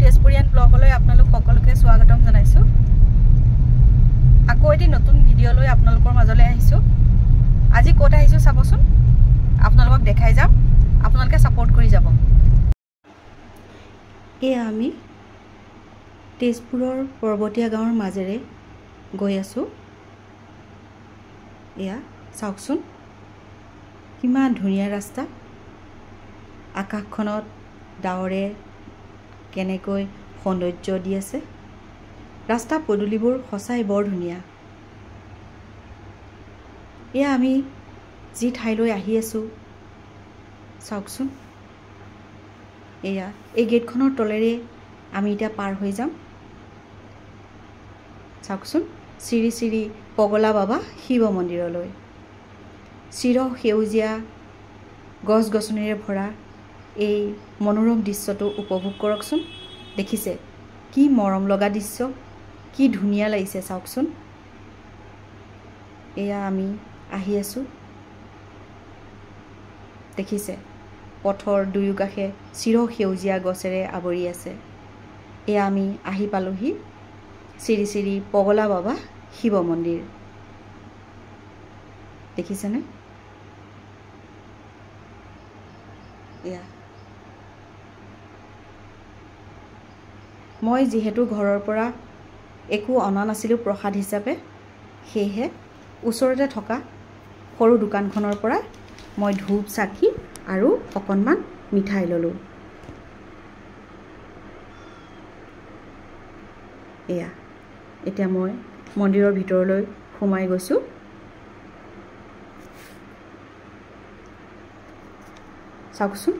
তেজপুৰীয়ান ব্লগলৈ আপোনালোক সকলোকে স্বাগতম জনাইছো। আকৌ এটি নতুন ভিডিঅ লৈ আপোনালোকৰ মাজলৈ আহিছো। আজি ক'ত আহিছো চাবচোন, আপোনালোকক দেখাই যাম, আপোনালোকে সাপোৰ্ট কৰি যাব। এয়া আমি তেজপুৰৰ পৰ্বতীয়া গাঁৱৰ মাজেৰে গৈ আছো। এয়া চাওকচোন, কিমান ধুনীয়া ৰাস্তা। আকাশখনত ডাৱৰে কেনেকৈ সৌন্দৰ্য দি আছে। ৰাস্তা পদূলিবোৰ সঁচাই বৰ ধুনীয়া। এয়া আমি যি ঠাইলৈ আহি আছো চাওকচোন। এয়া এই গেটখনৰ তলেৰে আমি এতিয়া পাৰ হৈ যাম। চাওকচোন, শ্ৰী শ্ৰী পগলা বাবা শিৱ মন্দিৰলৈ। চিৰ সেউজীয়া গছ গছনিৰে ভৰা এই মনোৰম দৃশ্যটো উপভোগ কৰকচোন। দেখিছে কি মৰম লগা দৃশ্য, কি ধুনীয়া লাগিছে চাওকচোন। এয়া আমি আহি আছো, দেখিছে পথৰ দুয়ো কাষে চিৰ সেউজীয়া গছেৰে আৱৰি আছে। এয়া আমি আহি পালোহি শ্ৰী শ্ৰী পগলা বাবা শিৱ মন্দিৰ। দেখিছেনে? এয়া মই যিহেতু ঘৰৰ পৰা একো অনা নাছিলোঁ প্ৰসাদ হিচাপে, সেয়েহে ওচৰতে থকা সৰু দোকানখনৰ পৰা মই ধূপ চাকি আৰু অকণমান মিঠাই ল'লোঁ। এয়া এতিয়া মই মন্দিৰৰ ভিতৰলৈ সোমাই গৈছোঁ। চাওকচোন,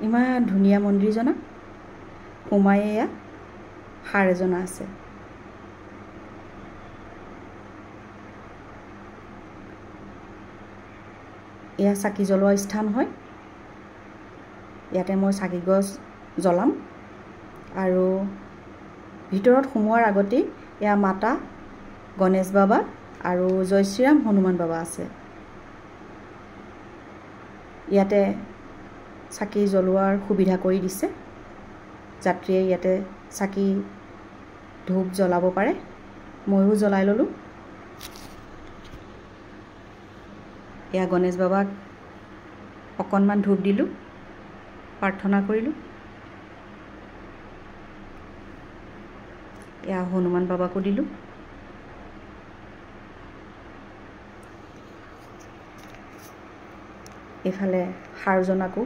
ইমান ধুনীয়া মন্দিৰজনা। সোমাই এয়া সাৰ এজনা আছে। এয়া চাকি জ্বলোৱা স্থান হয়। ইয়াতে মই চাকি গছ জ্বলাম আৰু ভিতৰত সোমোৱাৰ আগতেই এয়া মাতা গণেশ বাবা আৰু জয় শ্ৰীৰাম হনুমান বাবা আছে। ইয়াতে চাকি জ্বলোৱাৰ সুবিধা কৰি দিছে, যাত্ৰীয়ে ইয়াতে চাকি ধূপ জ্বলাব পাৰে। ময়ো জ্বলাই ল'লোঁ। এয়া গণেশ বাবাক অকণমান ধূপ দিলোঁ, প্ৰাৰ্থনা কৰিলোঁ। এয়া হনুমান বাবাকো দিলোঁ। এইফালে সাৰজনাকো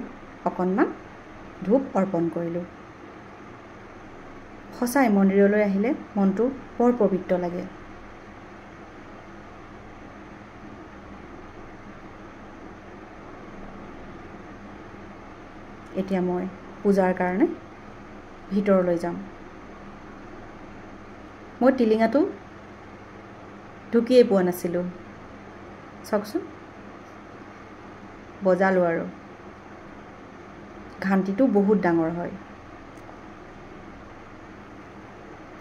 অকণমান ধূপ অৰ্পণ কৰিলোঁ। সঁচাই মন্দিৰলৈ আহিলে মনটো বৰ পবিত্ৰ লাগে। এতিয়া মই পূজাৰ কাৰণে ভিতৰলৈ যাম। মই টিলিঙাটো ঢুকিয়েই পোৱা নাছিলোঁ। চাওকচোন, বজালোঁ আৰু ঘাণ্টিটো বহুত ডাঙৰ হয়।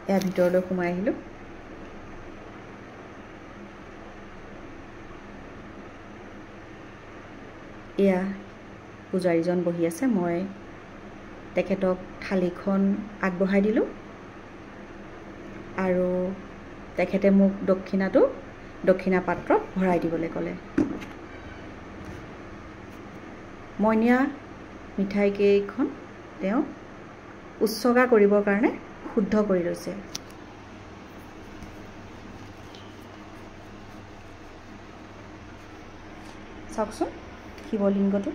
এয়া ভিতৰলৈ সোমাই আহিলোঁ। এয়া পূজাৰীজন বহি আছে। মই তেখেতক থালিখন আগবঢ়াই দিলোঁ আৰু তেখেতে মোক দক্ষিণা পাত্ৰত ভৰাই দিবলৈ ক'লে। মই নিয়া মিঠাইকেইখন তেওঁ উৎসৰ্গা কৰিবৰ কাৰণে শুদ্ধ কৰি লৈছে। চাওকচোন, শিৱলিংগটো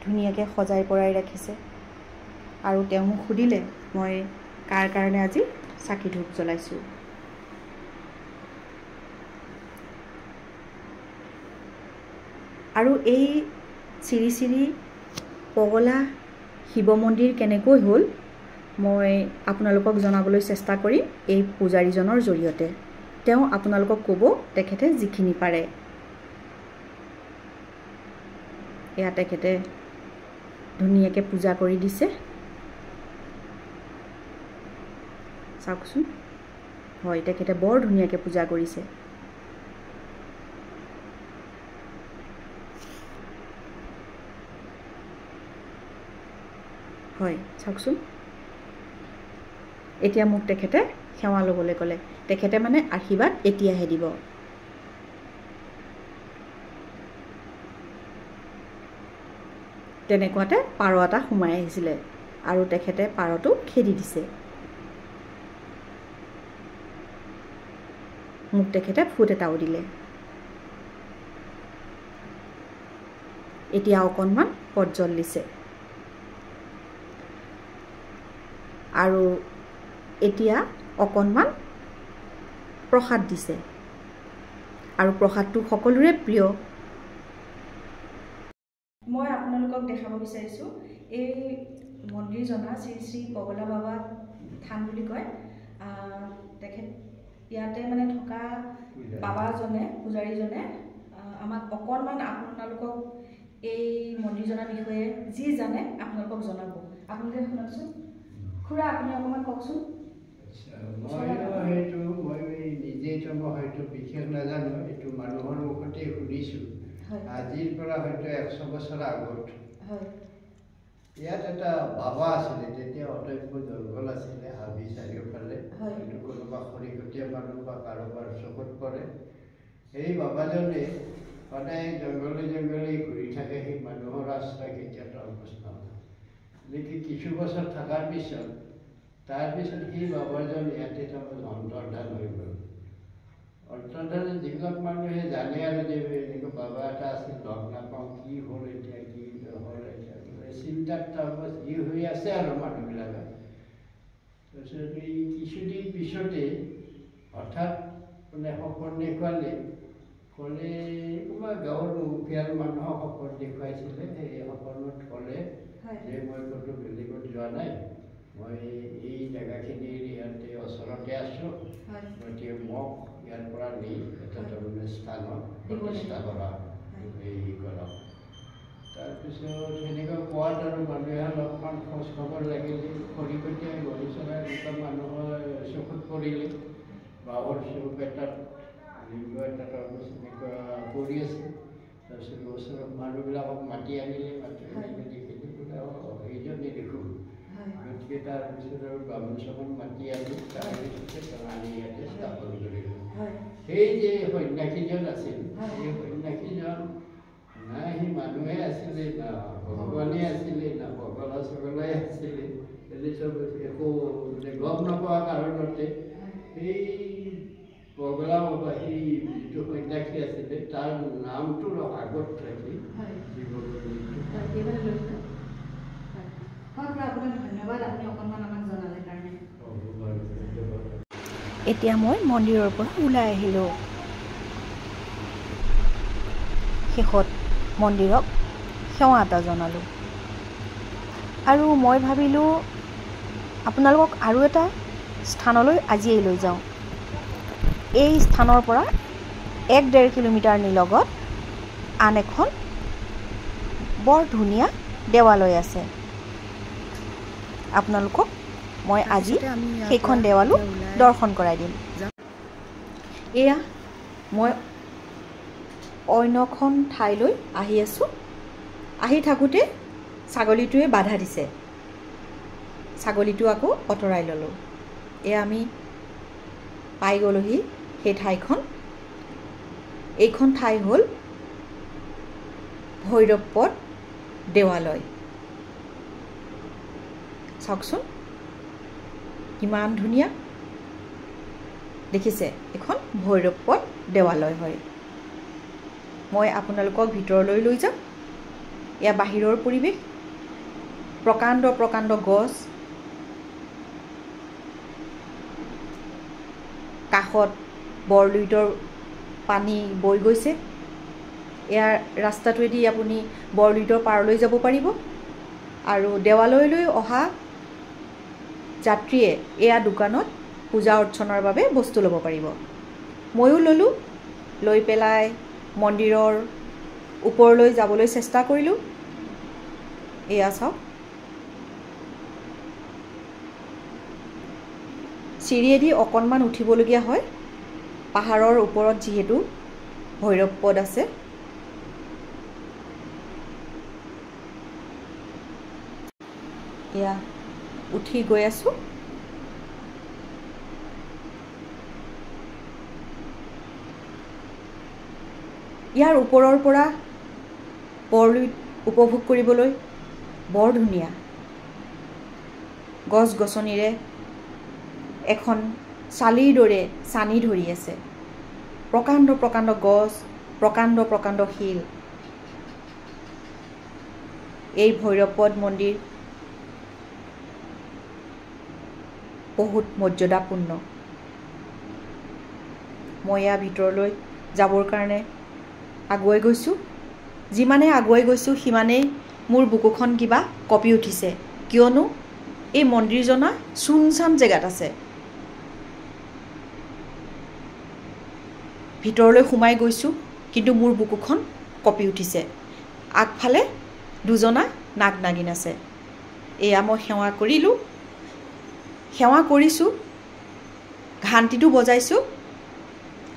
ধুনীয়াকৈ সজাই পৰাই ৰাখিছে। আৰু তেওঁ মোক সুধিলে মই কাৰ কাৰণে আজি চাকি ধূপ জ্বলাইছোঁ। আৰু এই শ্ৰী শ্ৰী পগলা শিৱ মন্দিৰ কেনেকৈ হ'ল মই আপোনালোকক জনাবলৈ চেষ্টা কৰিম এই পূজাৰীজনৰ জৰিয়তে। তেওঁ আপোনালোকক ক'ব তেখেতে যিখিনি পাৰে। এয়া তেখেতে ধুনীয়াকৈ পূজা কৰি দিছে। চাওকচোন, হয় তেখেতে বৰ ধুনীয়াকৈ পূজা কৰিছে। হয় চাওকচোন এতিয়া মোক তেখেতে সেৱা ল'বলৈ ক'লে তেখেতে মানে আশীৰ্বাদ এতিয়াহে দিব তেনেকুৱাতে পাৰ এটা সোমাই আহিছিলে আৰু তেখেতে পাৰটো খেদি দিছে মোক তেখেতে ফুট এটাও দিলে এতিয়া অকণমান পৰ্জল দিছে আৰু এতিয়া অকণমান প্ৰসাদ দিছে আৰু প্ৰসাদটো সকলোৰে প্ৰিয় মই আপোনালোকক দেখাব বিচাৰিছোঁ এই মন্দিৰ জনা শ্ৰী শ্ৰী পগলা বাবা থান বুলি কয় তেখেত ইয়াতে মানে থকা বাবাজনে পূজাৰীজনে আমাক অকণমান আপোনালোকক এই মন্দিৰজনাৰ বিষয়ে যি জানে আপোনালোকক জনাব আপোনালোকে শুনকচোন খুৰা আপুনি অকণমান কওকচোন মই নিজেতো মই হয়তো বিশেষ নাজানো এইটো মানুহৰ মুখতে শুনিছোঁ আজিৰ পৰা হয়তো 100 বছৰ আগত ইয়াত এটা বাবা আছিলে তেতিয়া অতব্য জংঘল আছিলে হাবি চাৰিওফালে কিন্তু কোনোবা খৰিকটীয়া মানুহ বা কাৰোবাৰ চকুত পৰে সেই বাবাজনে সদায় জংঘলে জংঘলে ঘূৰি থাকে সেই মানুহৰ ৰাস্তা কেতিয়াও অৱস্থা নেকি কিছু বছৰ থকাৰ পিছত তাৰপিছত সেই বাবাজন ইয়াতে তাৰমানে অন্তৰ্ধান হৈ গ'ল অন্তৰ্ধান যিবিলাক মানুহে জানে আৰু যে এনেকুৱা বাবা এটা আছিল লগ নাপাওঁ কি হ'ল এতিয়া কি নহ'ল এতিয়া চিন্তাত তাৰমানে যি হৈ আছে আৰু মানুহবিলাকে তাৰপিছত এই কিছুদিন পিছতে হঠাৎ মানে সপোন দেখুৱালে ক'লে কোনোবা গাঁৱৰ মুখীয়াল মানুহক সপোন দেখুৱাইছিলে সেই সপোনত ক'লে যে মই ক'তো বেলেগত যোৱা নাই মই এই জেগাখিনিৰ ইয়াতে ওচৰতে আছোঁ গতিকে মোক ইয়াৰ পৰা নি এটা তাৰমানে স্থানত প্ৰতিষ্ঠা কৰা হেৰি কৰক তাৰপিছত সেনেকৈ কোৱাত আৰু মানুহে অলপমান খোজ খবৰ লাগিলে খৰিকটীয়া গৰি চৰাই এনেকুৱা মানুহৰ চকুত পৰিলে বাঁহৰ চুক এটাত লিংগ এটা তাৰপিছত এনেকুৱা পৰি আছে তাৰপিছত ওচৰৰ মানুহবিলাকক মাতি আনিলে মাতি আনিলে দেখিলে বোলে সেইজনে দেখোঁ গতিকে তাৰপিছত আৰু বামুণ চামুণ মাতি আনি তাৰপিছতে আনি ইয়াতে স্থাপন কৰিলোঁ সেই যে সন্যাসীজন আছিল সেই সন্যাসীজন না সি মানুহে আছিলে না ভগৱানে আছিলে না পগলা চগলাই আছিলে এনে চব একো গম নোপোৱা কাৰণতে সেই পগলা বাবা সেই যিটো সন্যাসী আছিলে তাৰ নামটোৰ আগত ৰাখি এতিয়া মই মন্দিৰৰ পৰা ওলাই আহিলোঁ শেষত মন্দিৰক সেৱা এটা জনালোঁ আৰু মই ভাবিলোঁ আপোনালোকক আৰু এটা স্থানলৈ আজিয়েই লৈ যাওঁ এই স্থানৰ পৰা 1-1.5 কিলোমিটাৰ নিলগত আন এখন বৰ ধুনীয়া দেৱালয় আছে আপোনালোকক মই আজি সেইখন দেৱালো দৰ্শন কৰাই দিম এয়া মই অন্য এখন ঠাইলৈ আহি আছোঁ আহি থাকোঁতে ছাগলীটোৱে বাধা দিছে ছাগলীটো আকৌ অতৰাই ল'লোঁ এয়া আমি পাই গ'লোহি সেই ঠাইখন এইখন ঠাই হ'ল ভৈৰৱপদ দেৱালয় চাওকচোন কিমান ধুনীয়া দেখিছে এখন ভৈৰৱপদ দেৱালয় হয় মই আপোনালোকক ভিতৰলৈ লৈ যাম এয়া বাহিৰৰ পৰিৱেশ প্ৰকাণ্ড প্ৰকাণ্ড গছ কাষত বৰলুইতৰ পানী বৈ গৈছে ইয়াৰ ৰাস্তাটোৱেদি আপুনি বৰলুইতৰ পাৰলৈ যাব পাৰিব আৰু দেৱালয়লৈ অহা যাত্ৰীয়ে এয়া দোকানত পূজা অৰ্চনাৰ বাবে বস্তু ল'ব পাৰিব ময়ো ল'লোঁ লৈ পেলাই মন্দিৰৰ ওপৰলৈ যাবলৈ চেষ্টা কৰিলোঁ এয়া চাওক চিৰিয়েদি অকণমান উঠিবলগীয়া হয় পাহাৰৰ ওপৰত যিহেতু ভৈৰৱপদ আছে এয়া উঠি গৈ আছোঁ। ইয়াৰ ওপৰৰ পৰা বৰলুইত উপভোগ কৰিবলৈ বৰ ধুনীয়া। গছ গছনিৰে এখন চালিৰ দৰে চানি ধৰি আছে। প্ৰকাণ্ড প্ৰকাণ্ড গছ, প্ৰকাণ্ড প্ৰকাণ্ড শিল। এই ভৈৰৱপদ মন্দিৰ বহুত মৰ্যাদাপূৰ্ণ। মই ইয়াৰ ভিতৰলৈ যাবৰ কাৰণে আগুৱাই গৈছোঁ। যিমানে আগুৱাই গৈছোঁ সিমানেই মোৰ বুকুখন কিবা কঁপি উঠিছে, কিয়নো এই মন্দিৰজনা চুনচান জেগাত আছে। ভিতৰলৈ সোমাই গৈছোঁ, কিন্তু মোৰ বুকুখন কঁপি উঠিছে। আগফালে দুজনা নাগ নাগিন আছে। এয়া মই সেৱা কৰিলোঁ, সেৱা কৰিছোঁ, ঘাণ্টিটো বজাইছোঁ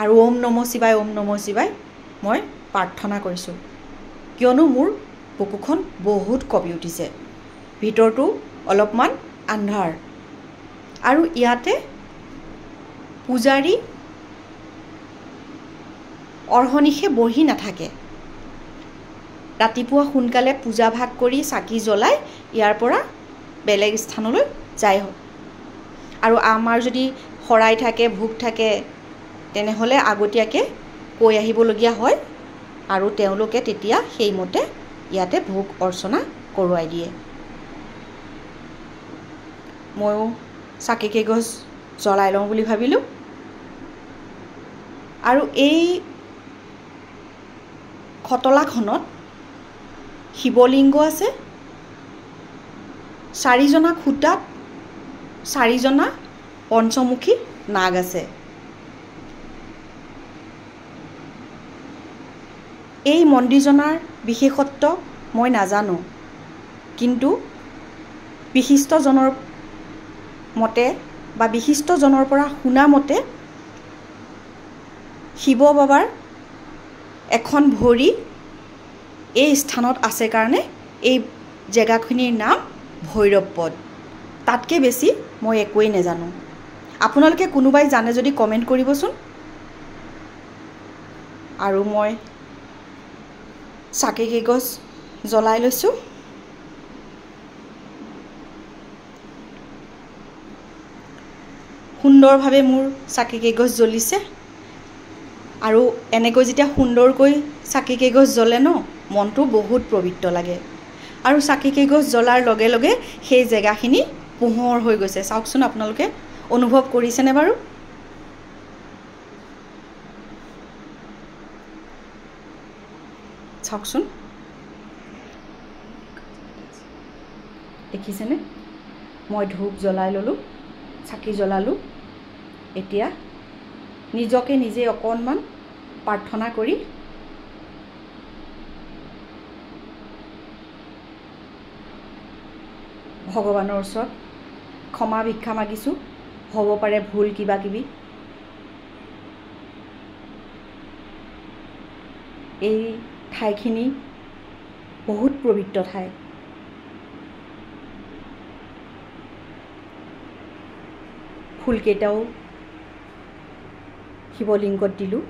আৰু ওম নমঃ শিৱায়, ওম নমঃ শিৱায় মই প্ৰাৰ্থনা কৰিছোঁ, কিয়নো মোৰ বুকুখন বহুত কঁপি উঠিছে। ভিতৰটো অলপমান আন্ধাৰ আৰু ইয়াতে পূজাৰী অৰ্হনিশে বহি নাথাকে। ৰাতিপুৱা সোনকালে পূজা ভাগ কৰি চাকি জ্বলাই ইয়াৰ পৰা বেলেগ স্থানলৈ যায়। আৰু আমাৰ যদি শৰাই থাকে, ভোগ থাকে, তেনেহ'লে আগতীয়াকৈ কৈ আহিবলগীয়া হয় আৰু তেওঁলোকে তেতিয়া সেইমতে ইয়াতে ভোগ অৰ্চনা কৰোৱাই দিয়ে। ময়ো চাকি কেইগছ জ্বলাই লওঁ বুলি ভাবিলোঁ। আৰু এই খটলাখনত শিৱলিংগ আছে। 4জনা খুঁটাত 4জনা পঞ্চমুখী নাগ আছে। এই মন্দিৰজনাৰ বিশেষত্ব মই নাজানো, কিন্তু বিশিষ্টজনৰ মতে বা বিশিষ্টজনৰ পৰা শুনা মতে শিৱ বাবাৰ এখন ভৰি এই স্থানত আছে কাৰণে এই জেগাখিনিৰ নাম ভৈৰৱপদ। তাতকৈ বেছি মই একোৱেই নাজানো। আপোনালোকে কোনোবাই জানে যদি কমেণ্ট কৰিবচোন। আৰু মই চাকি কেইগছ জ্বলাই লৈছোঁ। সুন্দৰভাৱে মোৰ চাকি কেইগছ জ্বলিছে। আৰু এনেকৈ যেতিয়া সুন্দৰকৈ চাকি কেইগছ জ্বলে ন, মনটো বহুত পবিত্ৰ লাগে। আৰু চাকি কেইগছ জ্বলাৰ লগে লগে সেই জেগাখিনি পোহৰ হৈ গৈছে। চাওকচোন, আপোনালোকে অনুভৱ কৰিছেনে বাৰু? চাওকচোন, দেখিছেনে? মই ধূপ জ্বলাই ল'লোঁ, চাকি জ্বলালোঁ। এতিয়া নিজকে নিজে অকণমান প্ৰাৰ্থনা কৰি ভগৱানৰ ওচৰত ক্ষমা ভিক্ষা মাগিছোঁ। হ'ব পাৰে ভুল কিবা কিবি। এই ঠাইখিনি বহুত পবিত্ৰ ঠাই। ফুলকেইটাও শিৱলিংগত দিলোঁ।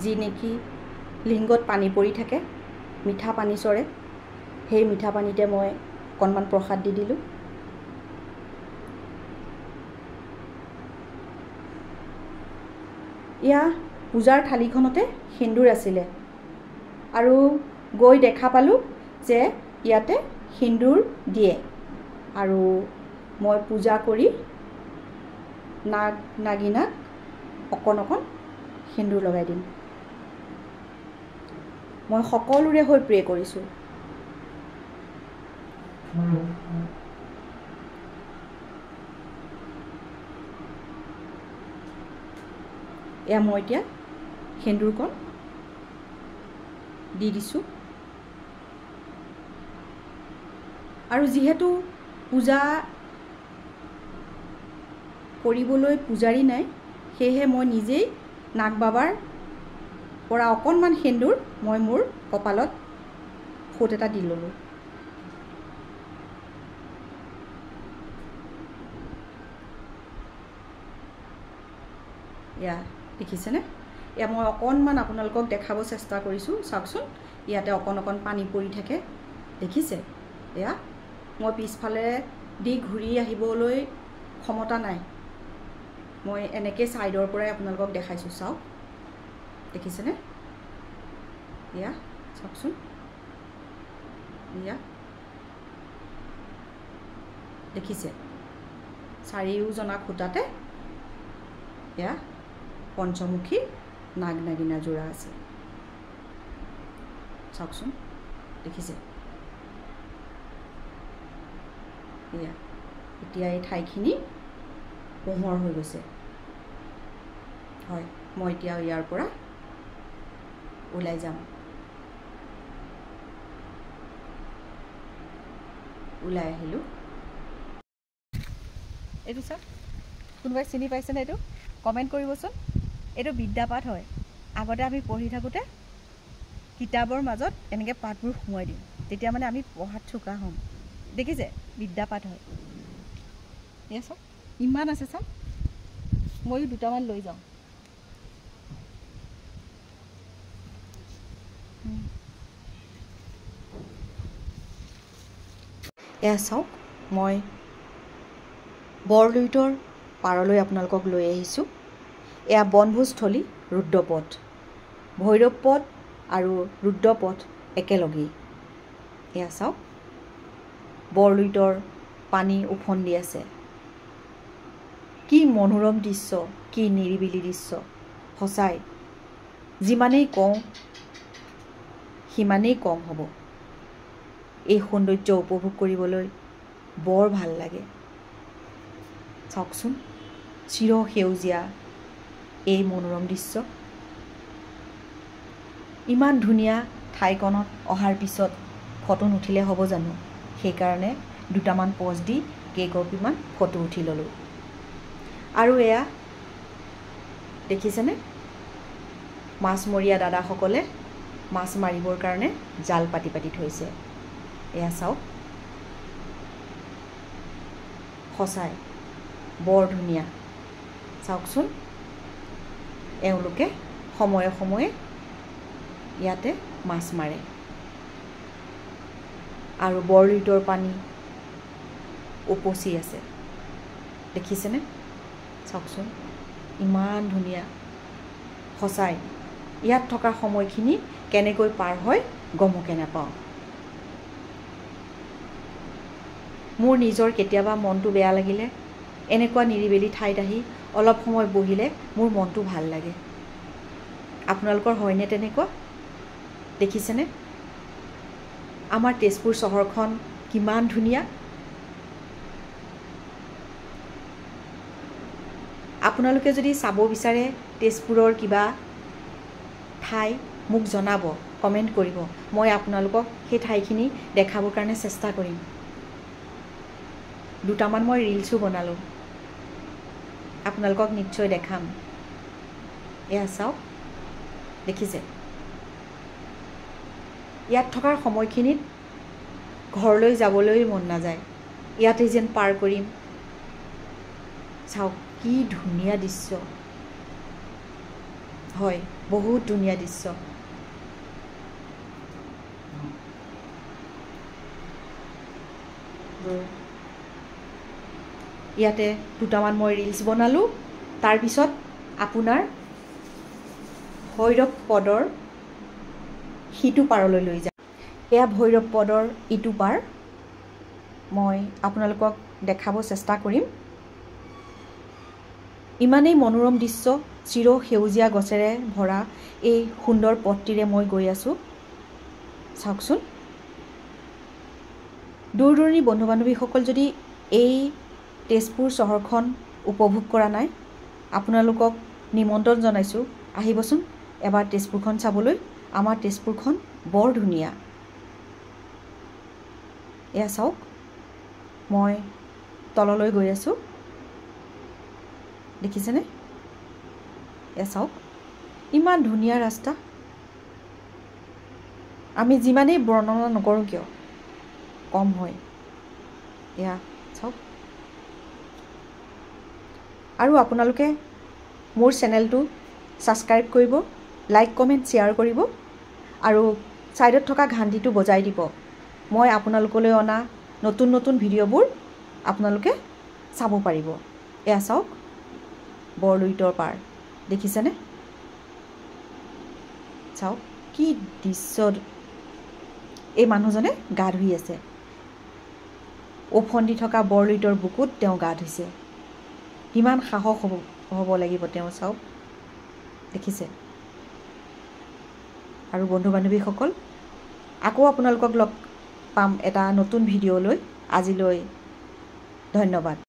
যি নেকি লিংগত পানী পৰি থাকে, মিঠা পানী চৰে, সেই মিঠা পানীতে মই অকণমান প্ৰসাদ দি দিলোঁ। এয়া পূজাৰ থালিখনতে সেন্দুৰ আছিলে আৰু গৈ দেখা পালোঁ যে ইয়াতে সেন্দুৰ দিয়ে। আৰু মই পূজা কৰি নাগ নাগিনাক অকণ অকণ সেন্দুৰ লগাই দিম। মই সকলোৰে হৈ প্ৰে কৰিছোঁ। এয়া মই এতিয়া সেন্দুৰকণ দি দিছোঁ। আৰু যিহেতু পূজা কৰিবলৈ পূজাৰী নাই, সেয়েহে মই নিজেই নাগ বাবাৰ পৰা অকণমান সেন্দুৰ মই মোৰ কপালত ফোট এটা দি ল'লোঁ। এয়া দেখিছেনে? এয়া মই অকণমান আপোনালোকক দেখাব চেষ্টা কৰিছোঁ। চাওকচোন, ইয়াতে অকণ অকণ পানী পৰি থাকে, দেখিছে? এয়া মই পিছফালে দি ঘূৰি আহিবলৈ ক্ষমতা নাই, মই এনেকৈ ছাইডৰ পৰাই আপোনালোকক দেখাইছোঁ। চাওক, দেখিছেনে? এয়া চাওকচোন, এয়া দেখিছে? চাৰিওজনা খুটাতে এয়া পঞ্চমুখী নাগ নাগিনা যোৰা আছে। চাওকচোন, দেখিছে? এয়া এতিয়া এই ঠাইখিনি পোহৰ হৈ গৈছে। হয়, মই এতিয়া ইয়াৰ পৰা ওলাই যাম। ওলাই আহিলোঁ। এইটো চাওক, কোনোবাই চিনি পাইছেনে? এইটো কমেণ্ট কৰিবচোন। এইটো বিদ্যাপাঠ হয়। আগতে আমি পঢ়ি থাকোঁতে কিতাপৰ মাজত এনেকৈ পাঠবোৰ সোমোৱাই দিওঁ, তেতিয়া মানে আমি পঢ়াত চোকা হ'ম। দেখিছে? বিদ্যাপাঠ হয়। এয়া চাওক, ইমান আছে চাওক, ময়ো দুটামান লৈ যাওঁ। এয়া চাওক, মই বৰলুইতৰ পাৰলৈ আপোনালোকক লৈ আহিছোঁ। এয়া বনভোজস্থলী ৰুদ্ৰপথ, ভৈৰৱপথ আৰু ৰুদ্ৰপথ একেলগেই। এয়া চাওক, বৰলুইতৰ পানী উফন্দি আছে। কি মনোৰম দৃশ্য, কি নিৰিবিলি দৃশ্য। সঁচাই যিমানেই কওঁ সিমানেই কম হ'ব। এই সৌন্দৰ্য উপভোগ কৰিবলৈ বৰ ভাল লাগে। চাওকচোন, চিৰসেউজীয়া এই মনোৰম দৃশ্য। ইমান ধুনীয়া ঠাইকণত অহাৰ পিছত ফটো নুঠিলে হ'ব জানো? সেইকাৰণে দুটামান পজ দি কেইকপিমান ফটো উঠি ল'লোঁ। আৰু এয়া দেখিছেনে? মাছমৰীয়া দাদাসকলে মাছ মাৰিবৰ কাৰণে জাল পাতি পাতি থৈছে। এয়া চাওক, সঁচাই বৰ ধুনীয়া। চাওকচোন, এওঁলোকে সময়ে সময়ে ইয়াতে মাছ মাৰে। আৰু বৰলুইতৰ পানী উপচি আছে, দেখিছেনে? চাওকচোন, ইমান ধুনীয়া। সঁচাই ইয়াত থকা সময়খিনি কেনেকৈ পাৰ হয় গমকে নাপাওঁ। মোৰ নিজৰ কেতিয়াবা মনটো বেয়া লাগিলে এনেকুৱা নিৰিবিলি ঠাইত আহি অলপ সময় বহিলে মোৰ মনটো ভাল লাগে। আপোনালোকৰ হয়নে তেনেকুৱা? দেখিছেনে? আমাৰ তেজপুৰ চহৰখন কিমান ধুনীয়া। আপোনালোকে যদি চাব বিচাৰে তেজপুৰৰ কিবা ঠাই, মোক জনাব, কমেণ্ট কৰিব। মই আপোনালোকক সেই ঠাইখিনি দেখাবৰ কাৰণে চেষ্টা কৰিম। দুটামান মই ৰিলছো বনালোঁ, আপোনালোকক নিশ্চয় দেখাম। এয়া চাওক, দেখিছে? ইয়াত থকাৰ সময়খিনিত ঘৰলৈ যাবলৈ মন নাযায়, ইয়াতে যেন পাৰ কৰিম। চাওক, কি ধুনীয়া দৃশ্য। হয়, বহুত ধুনীয়া দৃশ্য। ইয়াতে দুটামান মই ৰিলছ বনালোঁ। তাৰপিছত আপোনাৰ ভৈৰৱ পদৰ সিটো পাৰলৈ লৈ যাম। এয়া ভৈৰৱ পদৰ ইটো পাৰ, মই আপোনালোকক দেখাব চেষ্টা কৰিম। ইমানেই মনোৰম দৃশ্য, চিৰসেউজীয়া গছেৰে ভৰা এই সুন্দৰ পথটিৰে মই গৈ আছোঁ। চাওকচোন, দূৰ দূৰণি বন্ধু বান্ধৱীসকল যদি এই তেজপুৰ চহৰখন উপভোগ কৰা নাই, আপোনালোকক নিমন্ত্ৰণ জনাইছোঁ, আহিবচোন এবাৰ তেজপুৰখন চাবলৈ। আমাৰ তেজপুৰখন বৰ ধুনীয়া। এয়া চাওক, মই তললৈ গৈ আছোঁ, দেখিছেনে? এয়া চাওক, ইমান ধুনীয়া ৰাস্তা। আমি যিমানেই বৰ্ণনা নকৰোঁ কিয় কম হয়। এয়া চাওক। আৰু আপোনালোকে মোৰ চেনেলটো ছাবস্ক্ৰাইব কৰিব, লাইক কমেণ্ট শ্বেয়াৰ কৰিব আৰু ছাইডত থকা ঘণ্টিটো বজাই দিব। মই আপোনালোকলৈ অনা নতুন নতুন ভিডিঅ'বোৰ আপোনালোকে চাব পাৰিব। এয়া চাওক, বৰলুইতৰ পাৰ দেখিছেনে? চাওক কি দৃশ্য। এই মানুহজনে গা ধুই আছে। ওফন্দি থকা বৰলুইতৰ বুকুত তেওঁ গা ধুইছে। কিমান সাহস হ'ব লাগিব তেওঁ, চাওক দেখিছে। আৰু বন্ধু বান্ধৱীসকল, আকৌ আপোনালোকক লগ পাম এটা নতুন ভিডিঅ'লৈ। আজিলৈ ধন্যবাদ।